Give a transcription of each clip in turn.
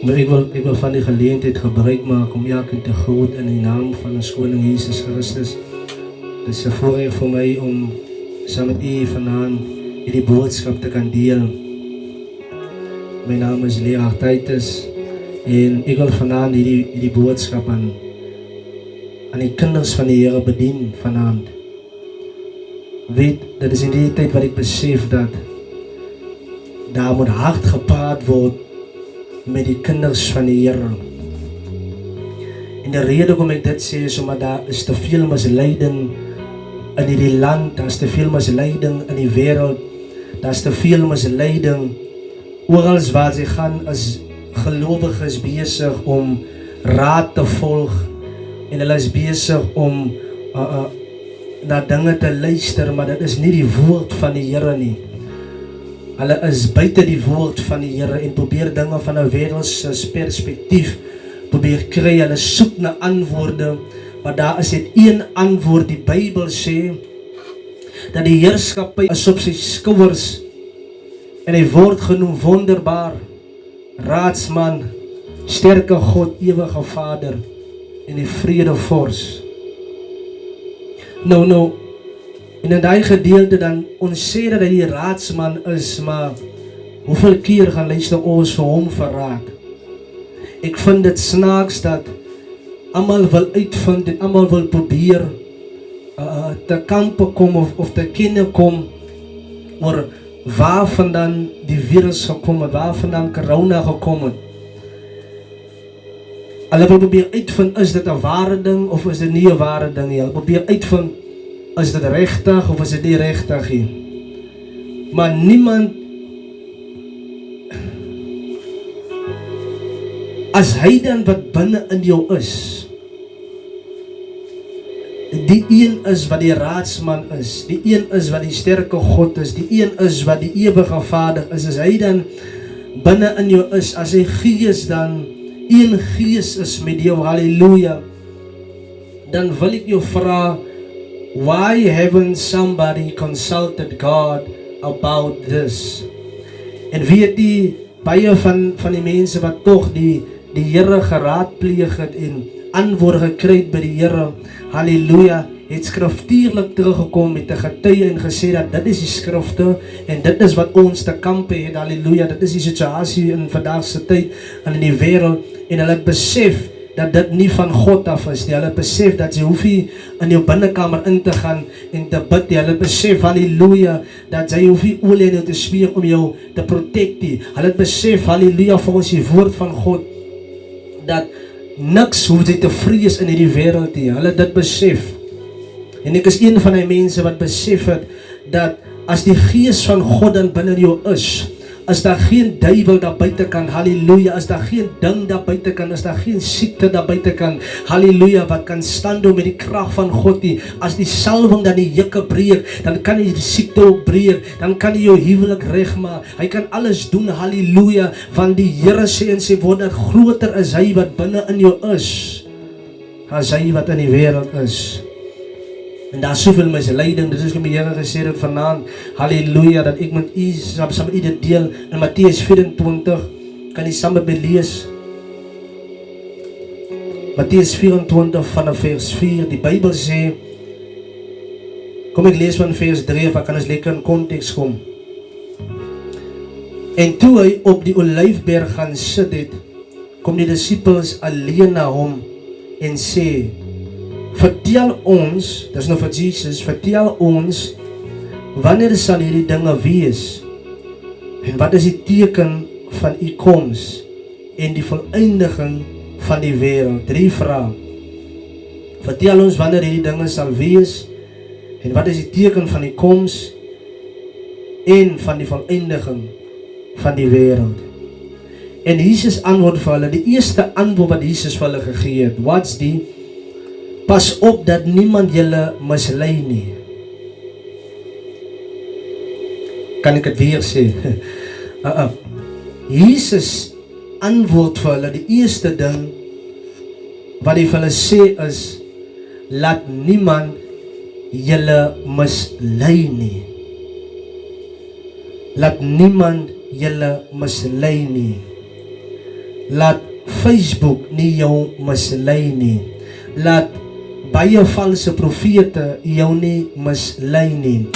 Maar ek wil van die geleentheid gebruik maak om elkeen te groet in die naam van ons koning Jesus Christus. Dit is 'n voorreg vir my om saam met u vanaand hierdie boodskap te kan deel. My naam is Lea Titus en ek wil vanaand hierdie boodskap aan die kinders van die Here bedien vanaand. Weet, dit is in die tyd wat ek besef dat daar moet hard gepraat word met die kinders van die Here. En die rede hoekom ek dit sê is omdat daar is te veel misleiding in hierdie land, daar is te veel misleiding in die wêreld, daar is te veel misleiding oral waar sy gaan, is gelowiges besig om raad te volg en hulle is besig om na dinge te luister, maar dit is nie die woord van die Here nie. Hulle is buite die woord van die Here en probeer dinge van 'n wêreldse perspektief probeer kry. Hulle soek na antwoorde, maar daar is net een antwoord. Die Bybel sê dat die heerskappy is op sy skouers en hy word genoem wonderbaar, raadsman, sterke God, ewige Vader en die vredevors. Nou, en in die gedeelte dan, ons sê dat hy die raadsman is, maar hoeveel keer gaan luister ons vir hom verraad? Ek vind dit snaaks dat almal wil uitvind en almal wil probeer te kampe kom of te kenne kom oor waar vandaan die virus gekom het, waar vandaan corona gekom het. Hulle wil probeer uitvind, is dit 'n ware ding of is dit nie 'n ware ding nie? Hulle probeer uitvind, is dit regtig of is dit nie regtig nie? Maar niemand, as hy dan wat binne in jou is, die een is wat die raadsman is, die een is wat die sterke God is, die een is wat die ewige Vader is, as hy dan binne in jou is, as hy gees dan een gees is met jou, halleluja, dan wil ek jou vra, why haven't somebody consulted God about this? En weet die baie van die mense wat toch die Here geraadpleeg het en antwoord gekry by die Here, halleluja, het skriftuurlik teruggekom met 'n getuie en gesê dat dit is die skrifte en dit is wat ons te kampe het, halleluja, dit is die situasie in vandaagse tyd en in die wêreld, en hulle het besef dat dit nie van God af is nie. Hulle besef dat jy hoef nie in jou binnekamer in te gaan en te bid nie. Hulle besef, halleluja, dat jy hoef nie olie in jou te smeer om jou te protect nie. Hulle besef, halleluja, volgens die woord van God, dat niks hoef jy te vrees in die wêreld nie. Hulle dit besef. En ek is een van die mense wat besef het, dat as die gees van God dan binne jou is daar geen duiwel daar buite kan, halleluja, as daar geen ding daar buite kan, as daar geen siekte daar buite kan, halleluja, wat kan staan met die krag van God nie. As die salwing dan die jukke breek, dan kan die siekte ook breek, dan kan hy jou huwelik regmaak, hy kan alles doen, halleluja, want die Here sê in sy woord dat groter is hy wat binne in jou is, as hy wat in die wêreld is. En daar is soveel misleiding, dit is wat die Here gesê het vanaand, halleluja, dat ek met u saam met u dit deel, in Matteus 24, kan jy saam met my lees, Matteus 24 vanaf vers 4, die Bybel sê, kom ek lees van vers 3, of ek kan ons lekker in konteks kom. En toe hy op die Olyfberg gaan sit het, kom die disciples alleen na hom, en sê, vertel ons, dis nou vir Jesus, vertel ons, wanneer sal hierdie dinge wees, en wat is die teken van u koms, en die voleindiging van die wêreld? 3 vrae. Vertel ons wanneer hierdie dinge sal wees, en wat is die teken van die koms, en van die voleindiging van die wêreld? En Jesus antwoord vir hulle, die eerste antwoord wat Jesus vir hulle gegee het, wat's die? Pas op dat niemand julle mislei nie. Kan ek dit weer sê? Jesus antwoord vir hulle, die eerste ding wat hy vir hulle sê is, laat niemand julle mislei nie. Laat niemand julle mislei nie. Laat Facebook nie jou mislei nie. Laat baie valse profete jou nie mislei nie.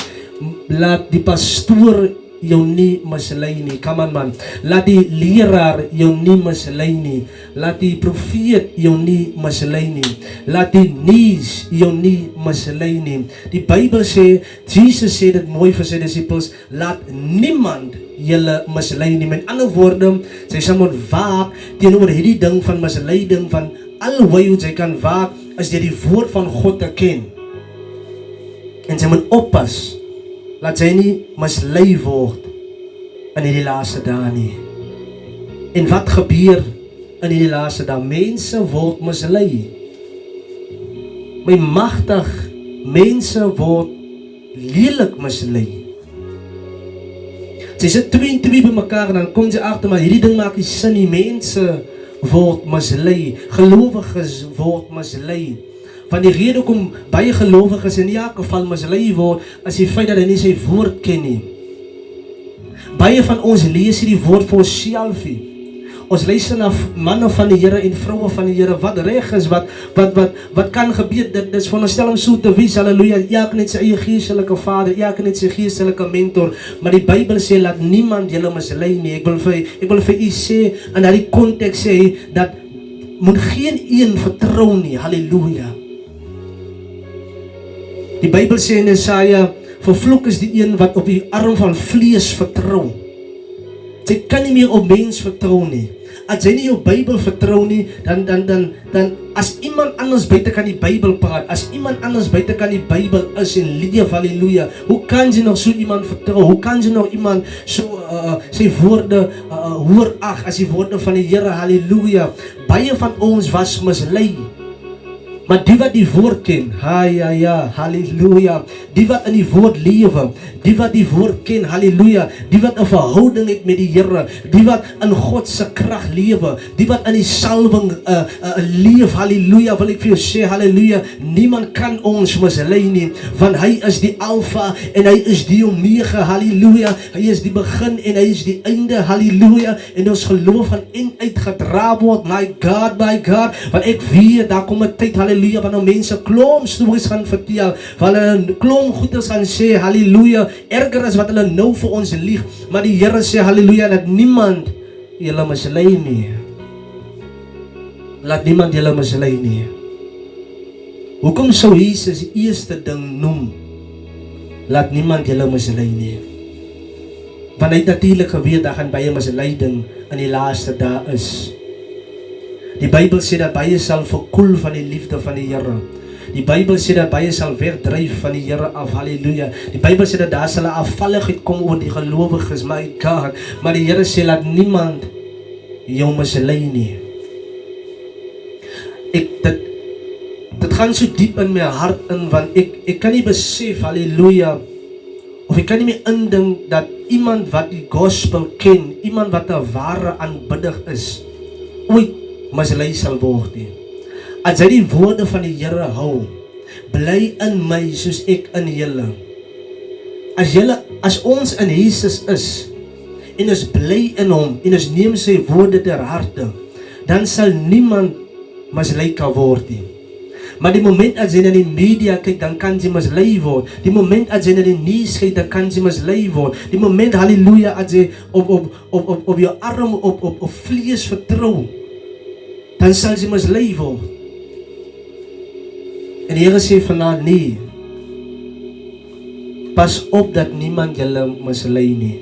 Laat die pastoor jou nie mislei nie. Come on man. Laat die leraar jou nie mislei nie. Laat die profeet jou nie mislei nie. Laat die nuus jou nie mislei nie. Die Bybel sê, Jesus sê dit mooi vir sy disippels, laat niemand julle mislei nie. Met ander woorde, sy sal moet waak teenoor hierdie ding van misleiding, van alhoewel hoe sy kan waak, is dit die woord van God te ken. En sy moet oppas, laat sy nie mislei word in die laaste dae nie. En wat gebeur in die laaste dae? Mense word mislei. My magtig, mense word lelik mislei. Sy sit 2 en 2 by mekaar en dan kom sy agter, maar hierdie ding maak nie sin nie. Mense word mislei, gelowiges word mislei. Van die rede hoekom baie gelowiges in elk geval mislei word, is die feit dat hulle nie sy woord ken nie. Baie van ons lees die woord vir onsself nie. Ons luister na manne van die Here en vroue van die Here, wat reg is, wat kan gebeur, dit is veronderstel om so te wees, halleluja, elke net sy eie geestelike vader, elke net sy geestelike mentor, maar die Bybel sê, laat niemand julle mislei nie. Ek wil vir u sê, in die konteks sê, dat moet geen een vertrou nie, halleluja. Die Bybel sê in Jesaja, vervloek is die een wat op die arm van vlees vertrou. Sy kan nie meer op mens vertrou nie. As jy nie jou Bybel vertrou nie, dan as iemand anders buite kan die Bybel praat, as iemand anders buite kan die Bybel is en leef, halleluja, hoe kan jy nog so iemand vertrou? Hoe kan jy nog iemand so sy woorde hoor ag as die woorde van die Here, halleluja? Baie van ons was mislei. Maar die wat die woord ken, halleluja, die wat in die woord lewe, die wat die woord ken, halleluja, die wat 'n verhouding het met die Here, die wat in God se krag lewe, die wat in die salwing leef, halleluja, wil ek vir jou sê, halleluja, niemand kan ons mislei nie, want hy is die Alfa en hy is die Omega, halleluja, hy is die begin en hy is die einde, halleluja, en ons geloof gaan in uitgedra word, my God, want ek weet, daar kom 'n tyd, halleluja, wanneer mense klomp stories gaan vertel, hulle klomp goeders gaan sê, halleluja, erger as wat hulle nou vir ons lieg, maar die Here sê, halleluja, dat niemand julle mislei nie. Laat niemand julle mislei nie. Hoekom sou Jesus die eerste ding noem? Laat niemand julle mislei nie. Want hy het natuurlik geweet, daar gaan baie misleiding in die laaste dae is. Die Bybel sê dat baie sal verkoel van die liefde van die Here. Die Bybel sê dat baie sal wegdryf van die Here af, halleluja. Die Bybel sê dat daar sal 'n afvalligheid kom oor die gelowiges, my God. Maar die Here sê, laat niemand jou mislei nie. Dit gaan so diep in my hart in, want ek kan nie besef, halleluja, of ek kan nie meer indink dat iemand wat die gospel ken, iemand wat 'n ware aanbidder is, ooit mislei sal word nie. As jy die woorde van die Here hou, bly in my soos ek in julle. As ons in Jesus is, en ons bly in hom, en ons neem sy woorde ter harte, dan sal niemand mislei kan word nie. Maar die moment as jy na die media kyk, dan kan jy mislei word. Die moment as jy na die nuus kyk, dan kan jy mislei word. Die moment, halleluja, as jy op jou arm, op vlees vertrou, dan sal jy mislei word. En die Here sê vanaand, nee, pas op dat niemand julle mislei nie.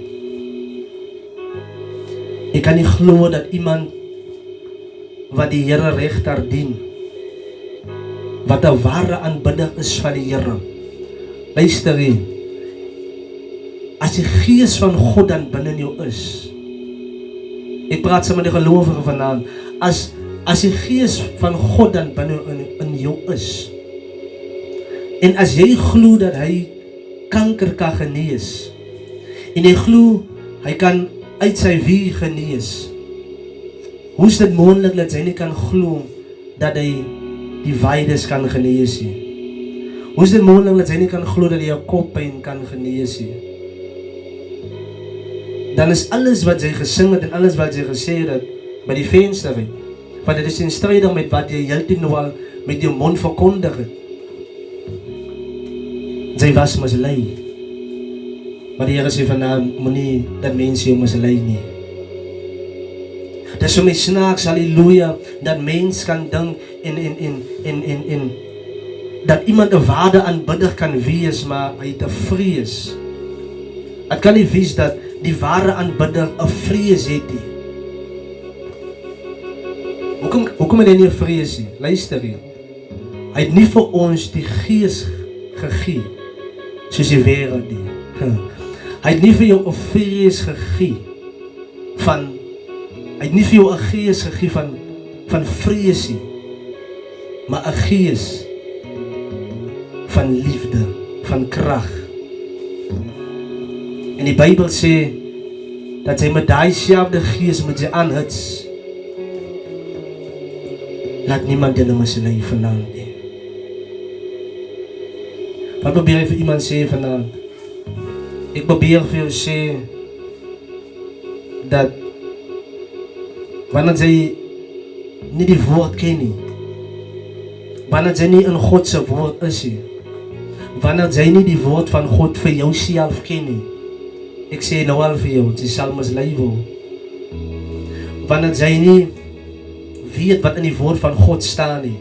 Ek kan nie glo dat iemand wat die Here regter dien, wat 'n ware aanbidder is van die Here. Luister hier, as die gees van God dan binne jou is, ek praat saam met die gelowige vanaand, as die gees van God dan binne in jou is, en as jy glo dat hy kanker kan genees, en jy glo hy kan uit sy wie genees, hoe is dit moontlik dat jy nie kan glo dat hy die virus kan genees nie? Hoe is dit moontlik dat jy nie kan glo dat jy jou koppyn kan genees nie? Dan is alles wat jy gesing het en alles wat jy gesê het, by die venster uit. Want dit is in stryding met wat jy heeltemal met jou mond verkondig het. Sy was mislei. Maar die Here sê vanavond, moenie dat mense jou mislei nie. Dis so my snaaks, halleluja, dat mens kan dink en dat iemand 'n ware aanbidder kan wees, maar hy het 'n vrees. Ek kan nie wees dat die ware aanbidder 'n vrees het nie. Hoekom het hy nie 'n vrees nie? Luister hier. Hy het nie vir ons die gees gegee soos die wêreld nie. Hy het nie vir jou 'n vrees gegee van hy het nie vir jou 'n gees gegee van vrees nie, maar 'n gees van liefde, van krag. En die Bybel sê dat hy met daai selfde gees met sy aanhits. Laat niemand julle mislei vanaand nie. Wat probeer ek vir iemand sê vanaand? Ek probeer vir jou sê dat wanneer jy nie die woord ken nie, wanneer jy nie in God se woord is nie, wanneer jy nie die woord van God vir jouself ken nie, ek sê nou al vir jou, jy sal mislei word. Wanneer jy nie weet wat in die woord van God staan nie,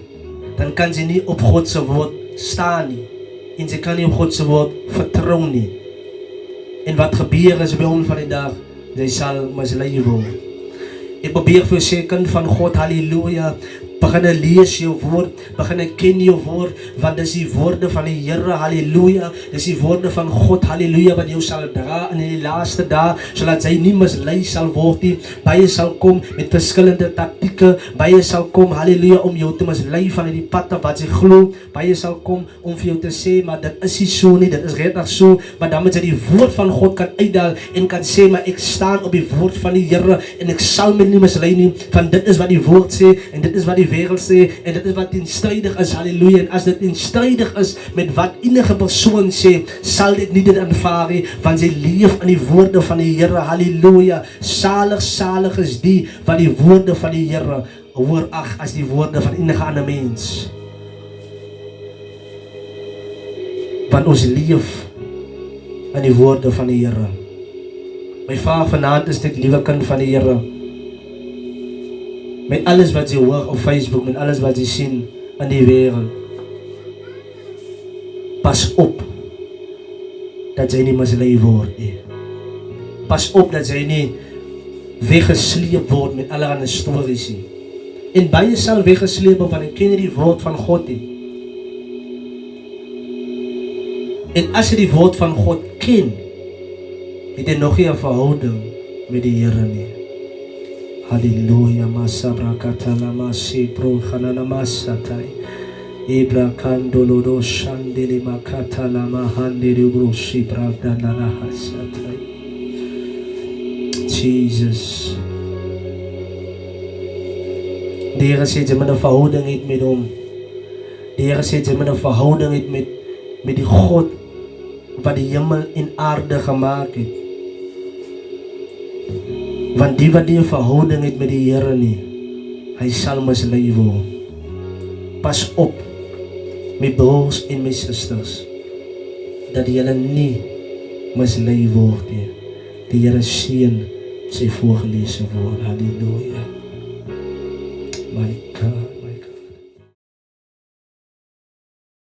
dan kan jy nie op God se woord staan nie, en jy kan nie op God se woord vertrou nie. En wat gebeur is by hom van die dag, jy sal mislei word. Ek probeer vir jou sê, kind van God, halleluja, begin lees jou woord, begin ken jou woord, want dis die woorde van die Here, halleluja, dis die woorde van God, halleluja, wat jou sal dra in die laaste dae, sodat jy nie mislei sal word nie. Baie sal kom met verskillende taktieke, baie sal kom, halleluja, om jou te mislei van die pad wat jy glo, baie sal kom om vir jou te sê, maar dit is nie so nie, dit is regtig so, maar dan moet jy die woord van God kan uitdaal en kan sê, maar ek staan op die woord van die Here en ek sal my nie mislei nie, want dit is wat die woord sê en dit is wat die wêreld sê en dit is wat teenstrydig is, halleluja, en as dit teenstrydig is met wat enige persoon sê, sal dit nie dit aanvaar nie, want jy leef in die woorde van die Here, halleluja. Salig, salig is die wat die woorde van die Here hoor ag as die woorde van enige ander mens. Want ons leef in die woorde van die Here. My vraag vanaand is dit, liewe kind van die Here, met alles wat jy hoor op Facebook, met alles wat jy sien in die wêreld, pas op dat jy nie mislei word nie. Pas op dat jy nie weggesleep word met allerlei stories nie. En baie sal weggesleep word, want ek ken nie die woord van God nie. En as jy die woord van God ken, het jy nog nie 'n verhouding met die Here nie. Halleluja, masabrakatala masipro khanana masatai. Ibra kandolodo shandili makatala mahandiri brushi bravdana hasatai. Jesus. Die Here sê jy moet 'n verhouding hê met hom. Die Here sê jy moet 'n verhouding hê met die God wat die hemel en aarde gemaak het. Want die wat nie 'n verhouding het met die Here nie, hy sal mislei word. Pas op, my broers en my susters, dat julle nie mislei word nie. Die Here seën sy voorgelese woord. Halleluja. My God.